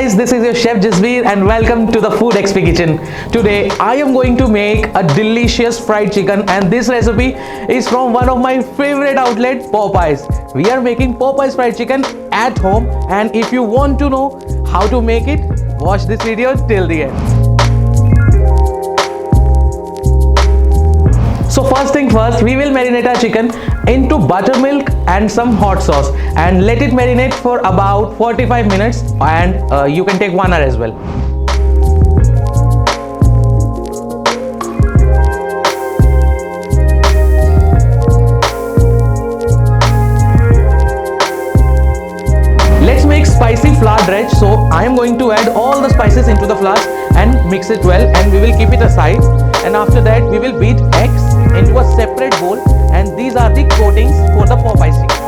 guys, this is your chef Jasveer and welcome to the TheFoodXP kitchen. Today I am going to make a delicious fried chicken, and this recipe is from one of my favorite outlet, Popeyes. We are making Popeyes fried chicken at home, and if you want to know how to make it, watch this video till the end. So first thing first, we will marinate our chicken into buttermilk and some hot sauce and let it marinate for about 45 minutes, and you can take 1 hour as well. Let's make spicy flour dredge, so I am going to add all the spices into the flour and mix it well, and we will keep it aside. And after that we will beat eggs into a separate bowl, and these are the coatings for the Popeyes chicken.